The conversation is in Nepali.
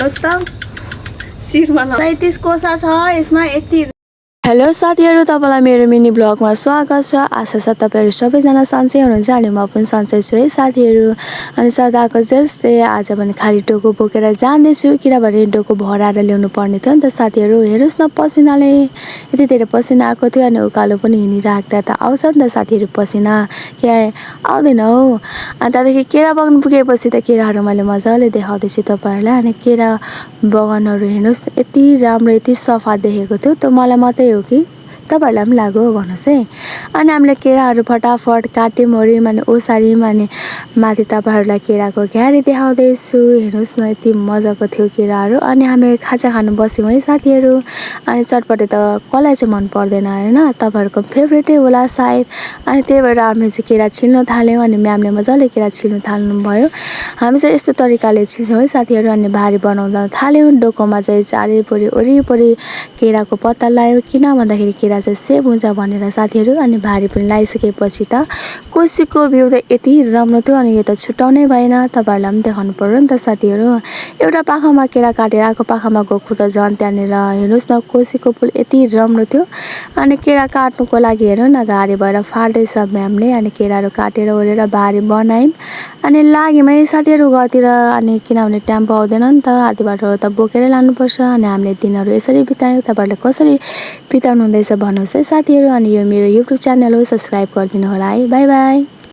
जस्तो शिरमा 37 कोसा छ यसमा यति। हेलो साथीहरु, तपाईलाई मेरो मिनी ब्लगमा स्वागत छ। आशा छ तपाईहरु सबैजना सन्चै हुनुहुन्छ अनि म पनि सन्चै छु है साथीहरु। अनि सदाको जस्तै आज पनि खाली टोको बोकेर जाँदैछु किनभने डोको भराएर ल्याउनु पर्ने थियो नि त साथीहरु। हेर्नुस् न पसिनाले यति धेरै पसिना आएको थियो अनि उकालो पनि हिँडिराख्दा त आउँछ नि त साथीहरु पसिना, के आउँदैन हौ। अनि त्यहाँदेखि केरा बगान पुगेपछि त केराहरु मैले मजाले देखाउँदैछु तपाईहरुलाई। अनि केरा बगानहरु हेर्नुस् यति राम्रो यति सफा देखेको थियो त मलाई मात्रै हो कि तपाईहरुलाई पनि लाग्यो भन्नुस् है। अनि हामीले केराहरु फटाफट काट्यौं ओर्यौं अनि ओसार्यौं अनि माथि तपाईहरुलाई केराको घ्यारी देखाउँदैछु। हेर्नुस् न यति मजाको थियो केराहरु। अनि हामी खाजा खानु बस्यौं है साथीहरु। अनि चटपटे त कसलाई चाहिँ मन पर्दैन हैन, तपाईहरुको फेभरेटै होला सायद। अनि त्यही भएर हामी चाहिँ केरा छिल्न थाल्यौं अनि म्यामले मजाले केरा छिल्न थाल्नु भयो। हामी चाहिँ यस्तो तरिकाले छिल्छौं है साथीहरु। अनि भारी बनाउन थाल्यौं। डोकोमा चाहिँ चारैपरि वरिपरि केराको पत्ता लायौं किन भन्दाखेरि केरा चाहिँ सेभ हुन्छ भनेर साथीहरु। अनि भारी पनि लाइसकेपछि त कोसीको भ्यू त यति राम्रो थियो अनि यो त छुटाउनै भएन, तपाईहरुलाई पनि देखाउनु पर्यो नि त साथीहरु। एउटा पाखामा केरा काटेर अर्को पाखामा गएको त झन् त्यहाँनिर हेर्नुस् न कोसीको पुल यति राम्रो थियो। अनि केरा काट्नुको लागि हेर्नु न गाडी भएर फाल्दैछ म्यामले। अनि केराहरु काटेर ओरेर भारी बनायौं अनि लाग्यौं है साथीहरु घरतिर। अनि किनभने टेम्पो आउँदैन नि त, आधी बाटो त बोकेरै लानुपर्छ। अनि हामीले दिनहरु यसरी बितायौं। तपाईहरुले कसरी बिताउनु हुँदैछ भन्नुस् है साथीहरु। अनि यो मेरो युट्युब च्यानल हो, सब्स्क्राइब गरिदिनु होला है। Bye bye.